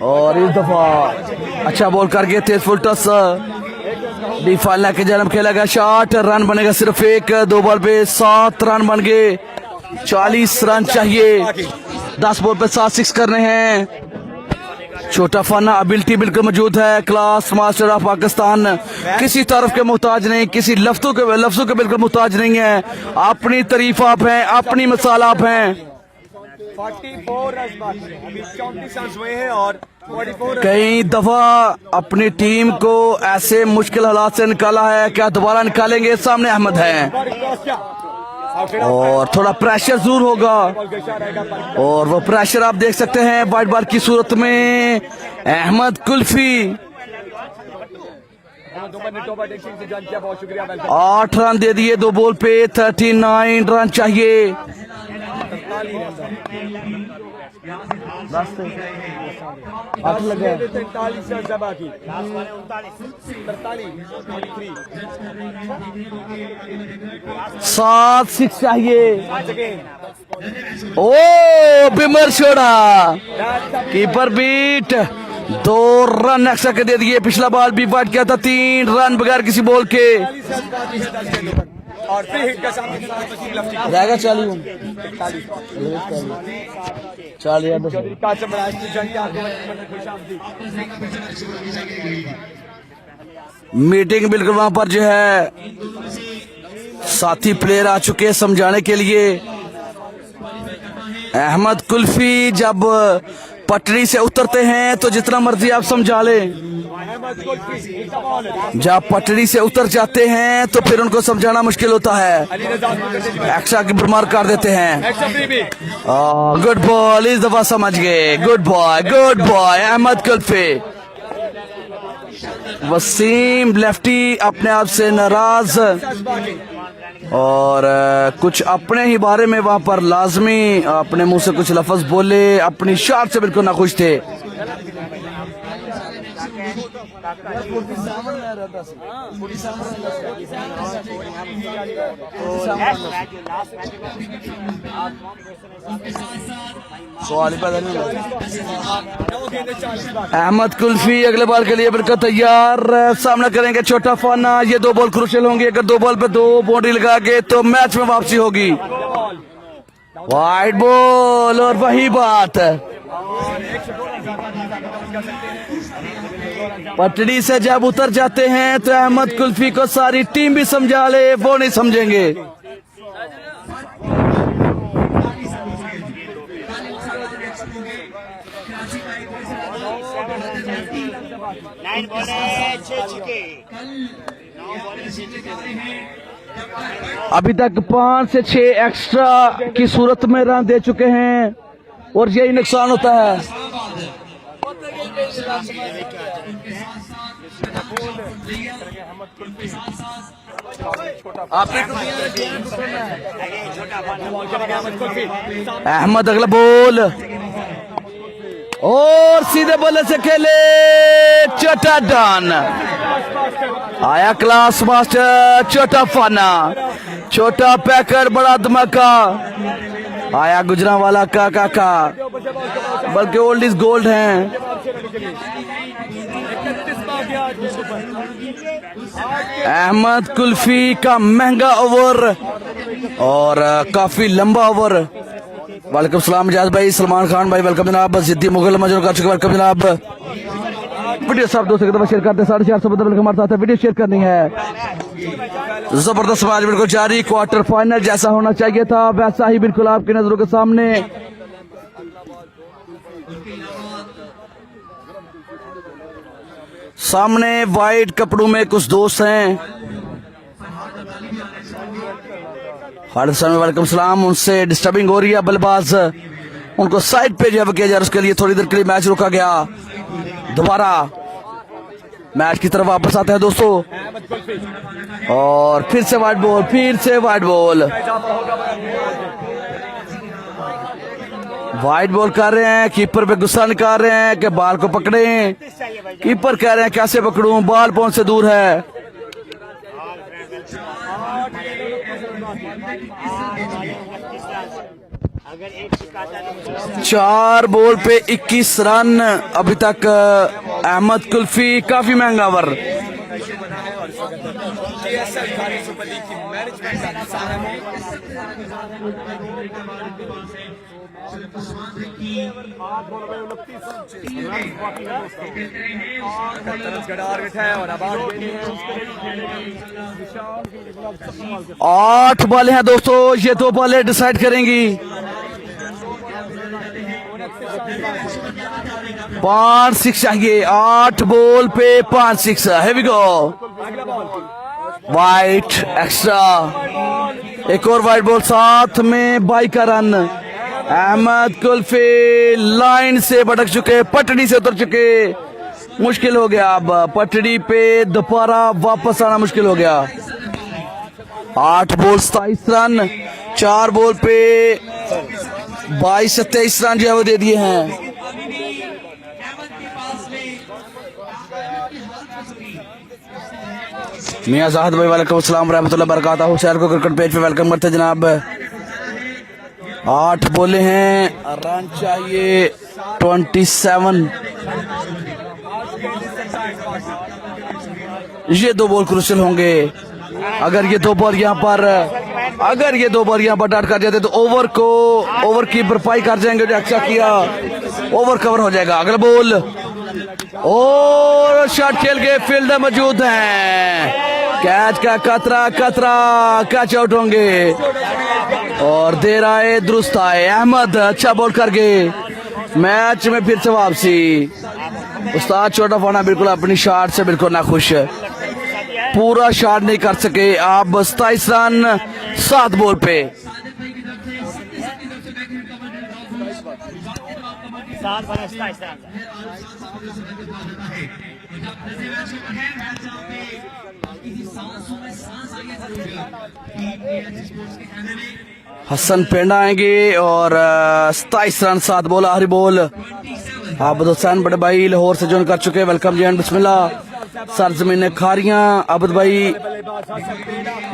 और इस दफा अच्छा बॉल कर गए, तेज फुल टस डिफाइल के जन्म खेला गया। शॉट, रन बनेगा सिर्फ 1, 2 बॉल पे 7 रन बन गए। 40 रन चाहिए, 10 बॉल पे 7 6 करने हैं। छोटा फन एबिलिटी बिल्कुल मौजूद है। क्लास मास्टर ऑफ पाकिस्तान किसी तरफ के मोहताज नहीं, किसी लफ्जों के बिल्कुल मोहताज नहीं है। अपनी तारीफ आप हैं, अपनी मिसाल आप हैं। 44 रन बाकी हैं, अभी 34 रन हुए हैं और 44 कई दफा अपनी टीम को ऐसे मुश्किल हालात से निकाला है, क्या दोबारा निकालेंगे? सामने अहमद है और थोड़ा प्रेशर जरूर होगा और वो प्रेशर आप देख सकते हैं वाइट बॉल की सूरत में। अहमद कुल्फी 8 रन दे दिए, 2 बॉल पे 39 रन चाहिए। आठ लगे 43 रन बाकी। 7 6 चाहिए। ओ बिमर छोड़ा, कीपर बीट, 2 रन एक्स्ट्रा के दे दिए। पिछला बॉल भी वाइट किया था, 3 रन बगैर किसी बॉल के। और फिर हिट का सामने रहेगा 40 मीटिंग बिल्कुल वहां पर जो है साथी प्लेयर आ चुके हैं समझाने के लिए। अहमद कुल्फी जब पटरी से उतरते हैं तो जितना मर्जी आप समझा लें, जब पटरी से उतर जाते हैं तो फिर उनको समझाना मुश्किल होता है, एक्स्ट्रा की बीमार कर देते हैं। गुड बॉल, इस दफा समझ गए। Good boy Ahmed Kulfi. Wasim lefty अपने आप से नाराज और कुछ अपने ही बारे में वहां पर लाजमी अपने मुंह से कुछ लफ्ज बोले, अपनी शॉट से बिल्कुल नाखुश थे। अहमद कुल्फी अगले बॉल के लिए बिल्कुल तैयार, सामना करेंगे छोटा फाना। ये 2 बॉल क्रूशियल होंगे, अगर 2 बॉल पे 2 बाउंड्री लगा के तो मैच में वापसी होगी। वाइड बॉल और वही बात, पटड़ी से जब उतर जाते हैं तो अहमद कुल्फी को सारी टीम भी समझा ले, वो नहीं समझेंगे। अभी तक 5 से 6 एक्स्ट्रा की सूरत में रन दे चुके हैं और यही नुकसान होता है। अहमद अगला बॉल और सीधे बल्ले से खेले, छोटा डन आया। क्लास मास्टर छोटा फाना, छोटा पैकर, बड़ा धमाका आया। गुजरांवाला का काका, बल्कि ओल्ड इज गोल्ड हैं। अहमद कुल्फी का महंगा ओवर और काफी लंबा ओवर। वालेकुम सलाम इजाज भाई, सलमान खान भाई वेलकम जनाब। जिद्दी मुगल मजूर का चुके वेलकम जनाब। वीडियो सब दोस्तों की तरफ शेयर करते हैं, 450 बदल हमारे साथ वीडियो शेयर करनी है। जबरदस्त मैच बिल्कुल जारी, क्वार्टर फाइनल जैसा होना चाहिए था वैसा ही बिल्कुल आपकी नजरों के सामने। सामने वाइट कपड़ों में कुछ दोस्त हैं, वालेकुम सलाम। उनसे डिस्टर्बिंग हो रही है, बल्लेबाज उनको साइड पे जब किया जा रहा, उसके लिए थोड़ी देर के लिए मैच रुका गया। दोबारा मैच की तरफ वापस आते हैं दोस्तों और फिर से वाइड बॉल, फिर से वाइड बॉल। वाइड बॉल कर रहे हैं, कीपर पे गुस्सा निकाल रहे हैं कि बाल को पकड़े। कीपर कह रहे हैं कैसे पकड़ूं, बाल पहुंच से दूर है। चार बॉल पे 21 रन अभी तक। अहमद कुल्फी काफी महंगा ओवर। आठ बॉल हैं दोस्तों, ये 2 बॉलें डिसाइड करेंगी। 5 6 चाहिए, 8 बॉल पे 5 6। Here we go, white extra, एक और वाइट बॉल, साथ में 22 का रन। अहमद कुल्फी लाइन से भटक चुके, पटड़ी से उतर चुके, मुश्किल हो गया। अब पटड़ी पे दोबारा वापस आना मुश्किल हो गया। 8 बॉल 27 रन, 4 बॉल पे 22 से 23 रन जो है वो दे दिए हैं। मियां जाहिद भाई वालेकुम अस्सलाम रहमतुल्लाह बरकातहू, शहर को क्रिकेट पेज पे वेलकम करते जनाब। 8 बोले हैं, रन चाहिए 27। ये 2 बॉल क्रूशियल होंगे। अगर ये 2 बॉल यहाँ पर डाट कर जाते तो ओवर की भरपाई कर जाएंगे। जो अच्छा किया, ओवर कवर हो जाएगा। अगला बॉल और शॉट खेल के फील्डर मौजूद हैं, कैच का खतरा, कैच आउट होंगे और दे रहा है दुरुस्त आए अहमद। अच्छा बॉल करके मैच में फिर से वापसी। उस्ताद छोटा फाना बिल्कुल अपनी शॉट से बिल्कुल नाखुश, पूरा शॉट नहीं कर सके। आप 27 रन 7 बॉल पे। 7 बॉल 27 रन। हसन पेंडा आएंगे और 27 रन 7 बॉल। आखिरी बॉल आबद हुसैन बड़े भाई लाहौर से ज्वाइन कर चुके हैं। वेलकम जी एंड बिस्मिल्लाह। सरजमीन खारियां आबद भाई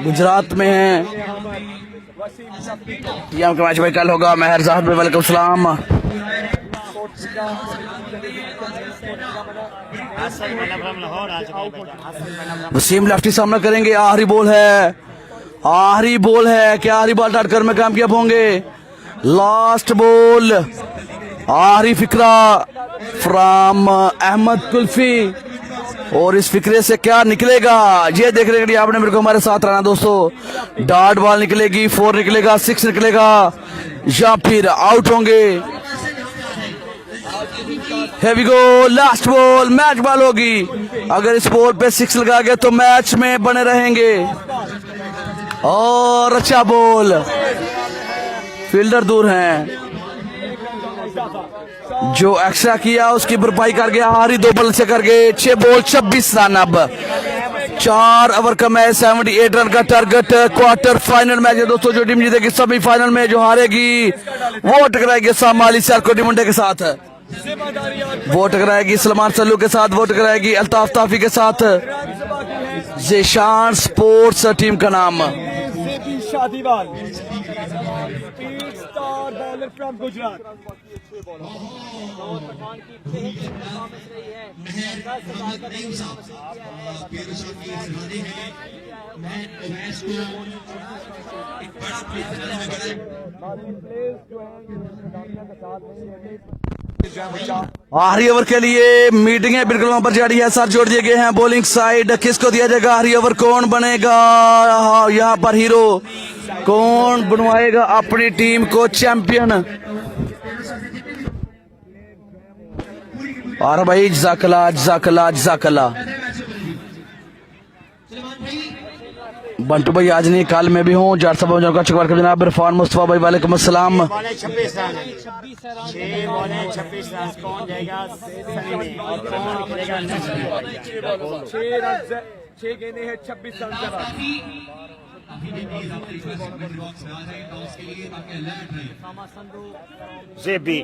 गुजरात में हैं। यहाँ का मैच भाई कल होगा। महर जाहिद भाई वेलकम सलाम। वसीम लेफ्टी सामना करेंगे। आखिरी बॉल है, आखिरी बॉल है। क्या आखिरी बॉल डाटकर में कामयाब होंगे? लास्ट बॉल, आखिरी फिक्रा फ्रॉम अहमद कुल्फी और इस फिक्रे से क्या निकलेगा ये देखने के लिए आपने मेरे को हमारे साथ रहना दोस्तों। डॉट बॉल निकलेगी, 4 निकलेगा, 6 निकलेगा या फिर आउट होंगे। Here we go, last ball match ball होगी। अगर इस बॉल पे 6 लगा गए तो मैच में बने रहेंगे। और अच्छा बॉल, फील्डर दूर हैं, जो एक्स्ट्रा किया उसकी भरपाई कर गया। आखिरी 2 बॉल से कर गए 6 बॉल 26 रन। अब 4 ओवर का मैच, 78 रन का टारगेट। क्वार्टर फाइनल मैच है दोस्तों। जो टीम जीतेगी सेमीफाइनल में, जो हारेगी वो टकराएगी सामाली सरकोटी मुंडे के साथ, वो टकराएगी सलमान सल्लू के साथ, वो टकराएगी अल्ताफ ताफी के साथ। जेशान स्पोर्ट्स टीम का नाम। Shadiwal speed star bowler from Gujrat. आखिरी ओवर के लिए मीटिंगें बिल्कुल वहां पर जारी है। सर जोड़ दिए गए हैं। बॉलिंग साइड किसको दिया जाएगा? आखिरी ओवर कौन बनेगा यहाँ पर हीरो? कौन बनवाएगा अपनी टीम को चैंपियन? और भाई जजाकल्लाह जजाकल्लाह जजाकल्लाह। बंटू भाई आज नहीं, कल मैं भी हूँ। जार साहब का चकवार का जनाब इरफान मुस्तफा भाई वालेकुम अस्सलाम। 26 रन, 6 बॉलें 26 रन। कौन जाएगा सेमी में और कौन निकलेगा नेक्स्ट में? 6 गेंदें हैं 26 रन। जेबी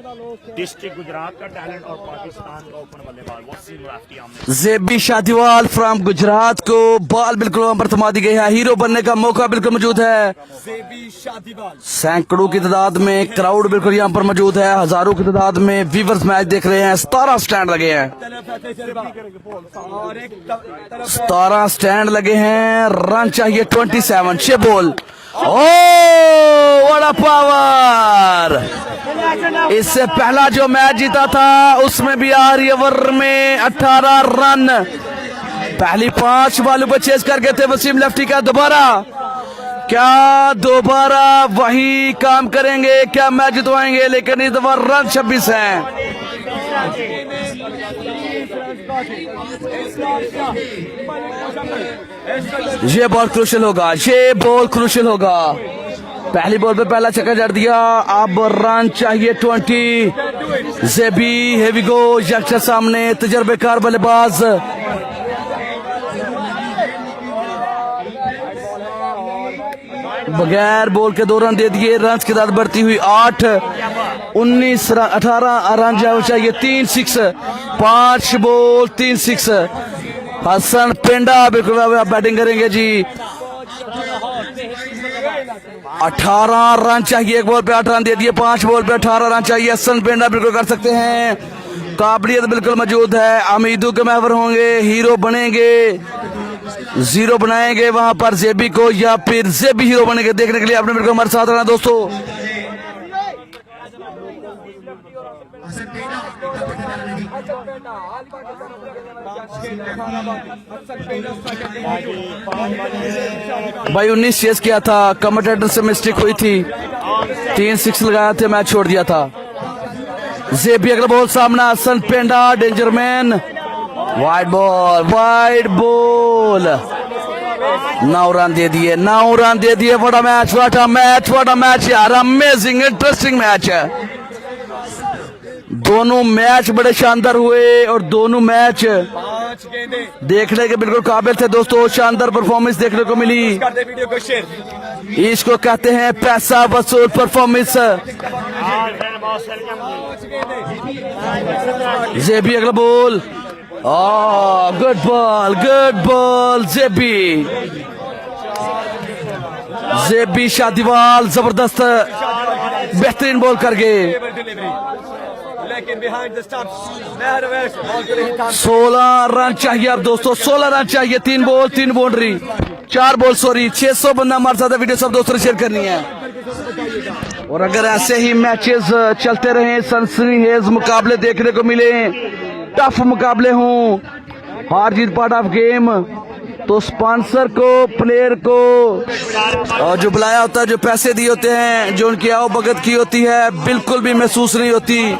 डिस्ट्रिक्ट गुजरात का टैलेंट और पाकिस्तान का ओपन बल्लेबाज वसीम राफ्ती आमने। जेबी शादीवाल फ्रॉम गुजरात को बॉल बिल्कुल वहां पर थमा दी गई है। हीरो बनने का मौका बिल्कुल मौजूद है। जेबी शादीवाल सैकड़ों की तादाद में क्राउड बिल्कुल यहाँ पर मौजूद है। हजारों की तादाद में व्यूवर्स मैच देख रहे हैं। 17 स्टैंड लगे हैं, 17 स्टैंड लगे हैं। रन चाहिए 27। 6 बॉल। Oh what power! इससे पहला जो मैच जीता था उसमें भी आखिरी ओवर में 18 रन पहली 5 बॉलों पर चेस कर गए थे वसीम लेफ्टी का। क्या दोबारा वही काम करेंगे? क्या मैच जितवाएंगे? लेकिन इस दफा रन 26 हैं। ये बॉल क्रूशियल होगा, ये बॉल क्रूशियल होगा। पहली बॉल पे पहला छक्का जड़ दिया। अब रन चाहिए 20। जेबी हेवी गो यक्षर सामने तजर्बेकार बल्लेबाज। बगैर बॉल के 2 रन दे दिए। रन की तादाद बढ़ती हुई 8, 19 रन, 18 रन चाहिए। 3 6, 5 बॉल 3 6। हसन पेंडा बिल्कुल बैटिंग करेंगे जी। 18 रन चाहिए। 1 बॉल पे 8 रन दे दिए। 5 बॉल पे 18 रन चाहिए। हसन पेंडा बिल्कुल कर सकते हैं। काबिलियत बिल्कुल मौजूद है। उम्मीदों के महवर होंगे, हीरो बनेंगे, 0 बनाएंगे वहां पर जेबी को, या फिर जेबी हीरो बनेंगे। देखने के लिए आपने बिल्कुल हमारे साथ रहना दोस्तों। भाई 19 चेस किया था, कमेंटेटर से मिस्टेक हुई थी, 3 6 लगाया थे, मैच छोड़ दिया था। जेबी अगला बॉल सामना, हसन पेंडा danger man, wide ball 9 run दे दिए, 9 रन दे दिए। व्हाट अ मैच यार, अमेजिंग इंटरेस्टिंग मैच है। दोनों मैच बड़े शानदार हुए और दोनों मैच देखने के बिल्कुल काबिल थे दोस्तों। शानदार परफॉर्मेंस देखने को मिली, इसको कहते हैं पैसा वसूल परफॉर्मेंस। जेबी अगला बॉल, गुड बॉल जेबी शादीवाल जबरदस्त बेहतरीन बॉल कर गए। 16 रन चाहिए अब दोस्तों, 16 रन चाहिए। 3 बॉल 3 बाउंड्री, 4 बॉल सॉरी। 600 बंदा हमारे साथ वीडियो सब दोस्तों शेयर करनी है। और अगर ऐसे ही मैचेस चलते रहे, सनसनीखेज मुकाबले देखने को मिले, टफ मुकाबले हों, हार जीत पार्ट ऑफ गेम, तो स्पॉन्सर को, प्लेयर को और जो बुलाया होता है, जो पैसे दिए होते हैं, जो उनकी आवभगत की होती है, बिल्कुल भी महसूस नहीं होती।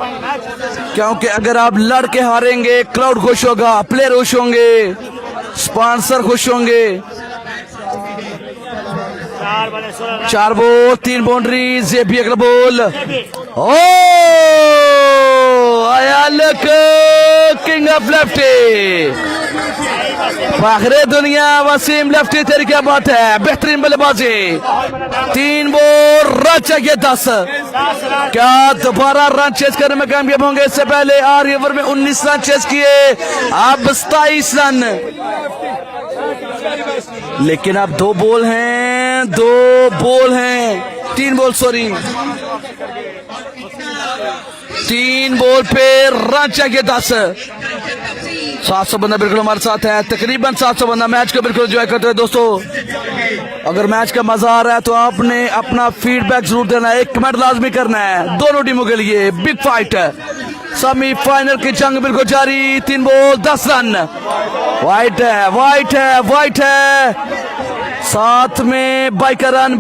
क्योंकि अगर आप लड़ के हारेंगे, क्राउड खुश होगा, प्लेयर खुश होंगे, स्पॉन्सर खुश होंगे। 4 बॉल 3 बाउंड्री। जेबी अगला बॉल, आया लक किंग ऑफ लेफ्टी, फाखरे दुनिया वसीम लेफ्टी, तेरी क्या बात है, बेहतरीन बल्लेबाजी। 3 बॉल रन चाहिए 10। क्या दोबारा रन चेस करने में कामयाब होंगे? इससे पहले 8 ओवर में 19 रन चेस किए, अब 27 रन। लेकिन अब 2 बॉल हैं, 3 बॉल सॉरी, 3 बॉल पे रन चाहिए 10। 700 बंदा बिल्कुल हमारे साथ है, तकरीबन 700 बंदा मैच को बिल्कुल एंजॉय करते हैं दोस्तों। अगर मैच का मजा आ रहा है तो आपने अपना फीडबैक जरूर देना है, एक कमेंट लाजमी करना है। दोनों टीमों के लिए बिग फाइट है, सेमीफाइनल की जंग बिल्कुल जारी। 3 बॉल 10 रन, वाइट है, साथ में बाइकर रन,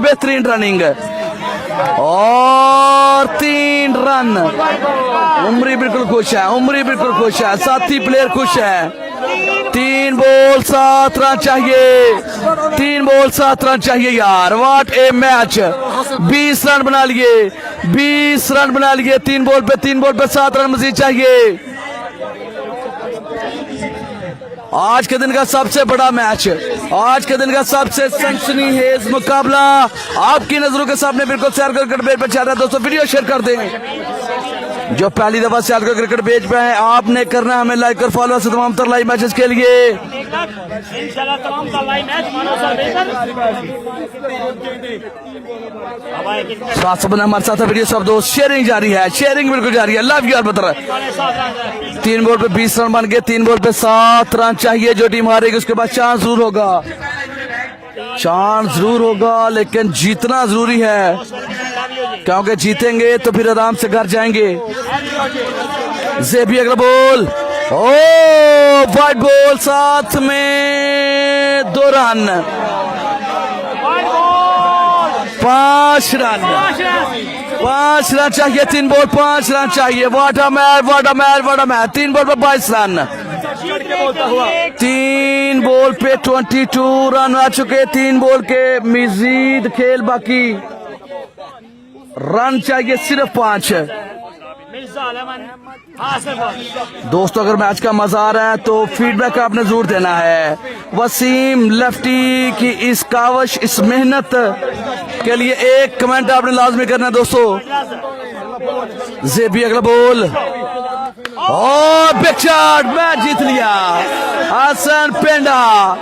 बेहतरीन रनिंग और 3 रन। उमरी बिल्कुल खुश है, साथी प्लेयर खुश है। 3 बॉल 7 रन चाहिए, 3 बॉल 7 रन चाहिए यार। व्हाट ए मैच, 20 रन बना लिए, 3 बॉल पे 7 रन मजीद चाहिए। आज के दिन का सबसे बड़ा मैच, आज के दिन का सबसे सनसनीखेज मुकाबला आपकी नजरों के सामने बिल्कुल सियारगढ़ क्रिकेट पेज पर चल रहा है दोस्तों। वीडियो शेयर कर दें, जो पहली दफा सियारगढ़ क्रिकेट पेज पे है, आपने करना हमें लाइक और फॉलो से तमाम तर लाइव मैचेस के लिए। इंशाल्लाह तमाम तर लाइव मैच मानो सर बेहतर। 700 बंदा हमारे साथ है, वीडियो सब दोस्त शेयरिंग जारी है, शेयरिंग बिल्कुल जारी है। लव यू यार बता रहा है। 3 बॉल पे 20 रन बन गए, 3 बॉल पे 7 रन चाहिए। जो टीम हारेगी उसके बाद चांस जरूर होगा, लेकिन जीतना जरूरी है, क्योंकि जीतेंगे तो फिर आराम से घर जाएंगे। जेबी अगला बॉल, वाइड बॉल, साथ में 2 रन, 5 रन चाहिए। 3 बॉल 5 रन चाहिए। व्हाट अ मैच, 3 बॉल पे 22 रन, 3 बॉल पे 22 रन आ चुके। 3 बॉल के मजीद खेल बाकी, रन चाहिए सिर्फ 5। दोस्तों अगर मैच का मजा आ रहा है तो फीडबैक आपने जरूर देना है। वसीम लेफ्टी की इस कावश, इस मेहनत के लिए एक कमेंट आपने लाजमी करना है दोस्तों। जेबी अगला बॉल, बिग शॉट, मैच जीत लिया हसन पेंडा।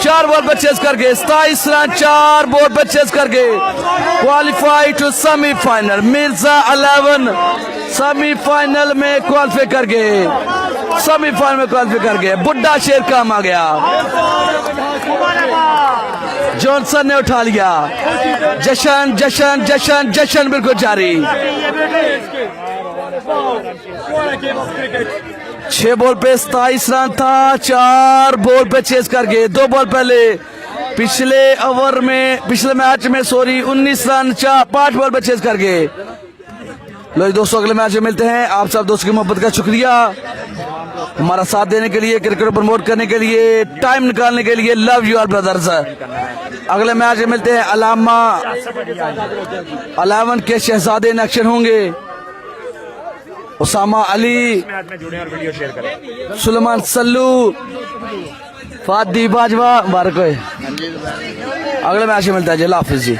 4 बॉल पे चेस करके 27 रन, 4 बॉल पे चेस करके qualify to semifinal. Mirza 11 semifinal में क्वालिफाई कर गए, बुड्ढा शेर काम आ गया। जॉनसन ने उठा लिया। जशन बिल्कुल जारी। 6 बॉल पे 27 रन था, 4 बॉल पे चेस करके 2 बॉल पहले पिछले ओवर में, पिछले मैच में 19 रन 5 बॉल पे चेस करके। लो जी दोस्तों, अगले मैच में मिलते हैं। आप सब दोस्तों की मोहब्बत का शुक्रिया, हमारा साथ देने के लिए, क्रिकेट प्रमोट करने के लिए, टाइम निकालने के लिए। Love you all brothers. अगले मैच में मिलते हैं। अलामा 11 के शहजादे इन एक्शन होंगे। उसामा अली, सुलेमान सल्लू, फादी बाजवा, मुबारक हो। अगले मैच में मिलता है जी। अल्लाह हाफिज जी।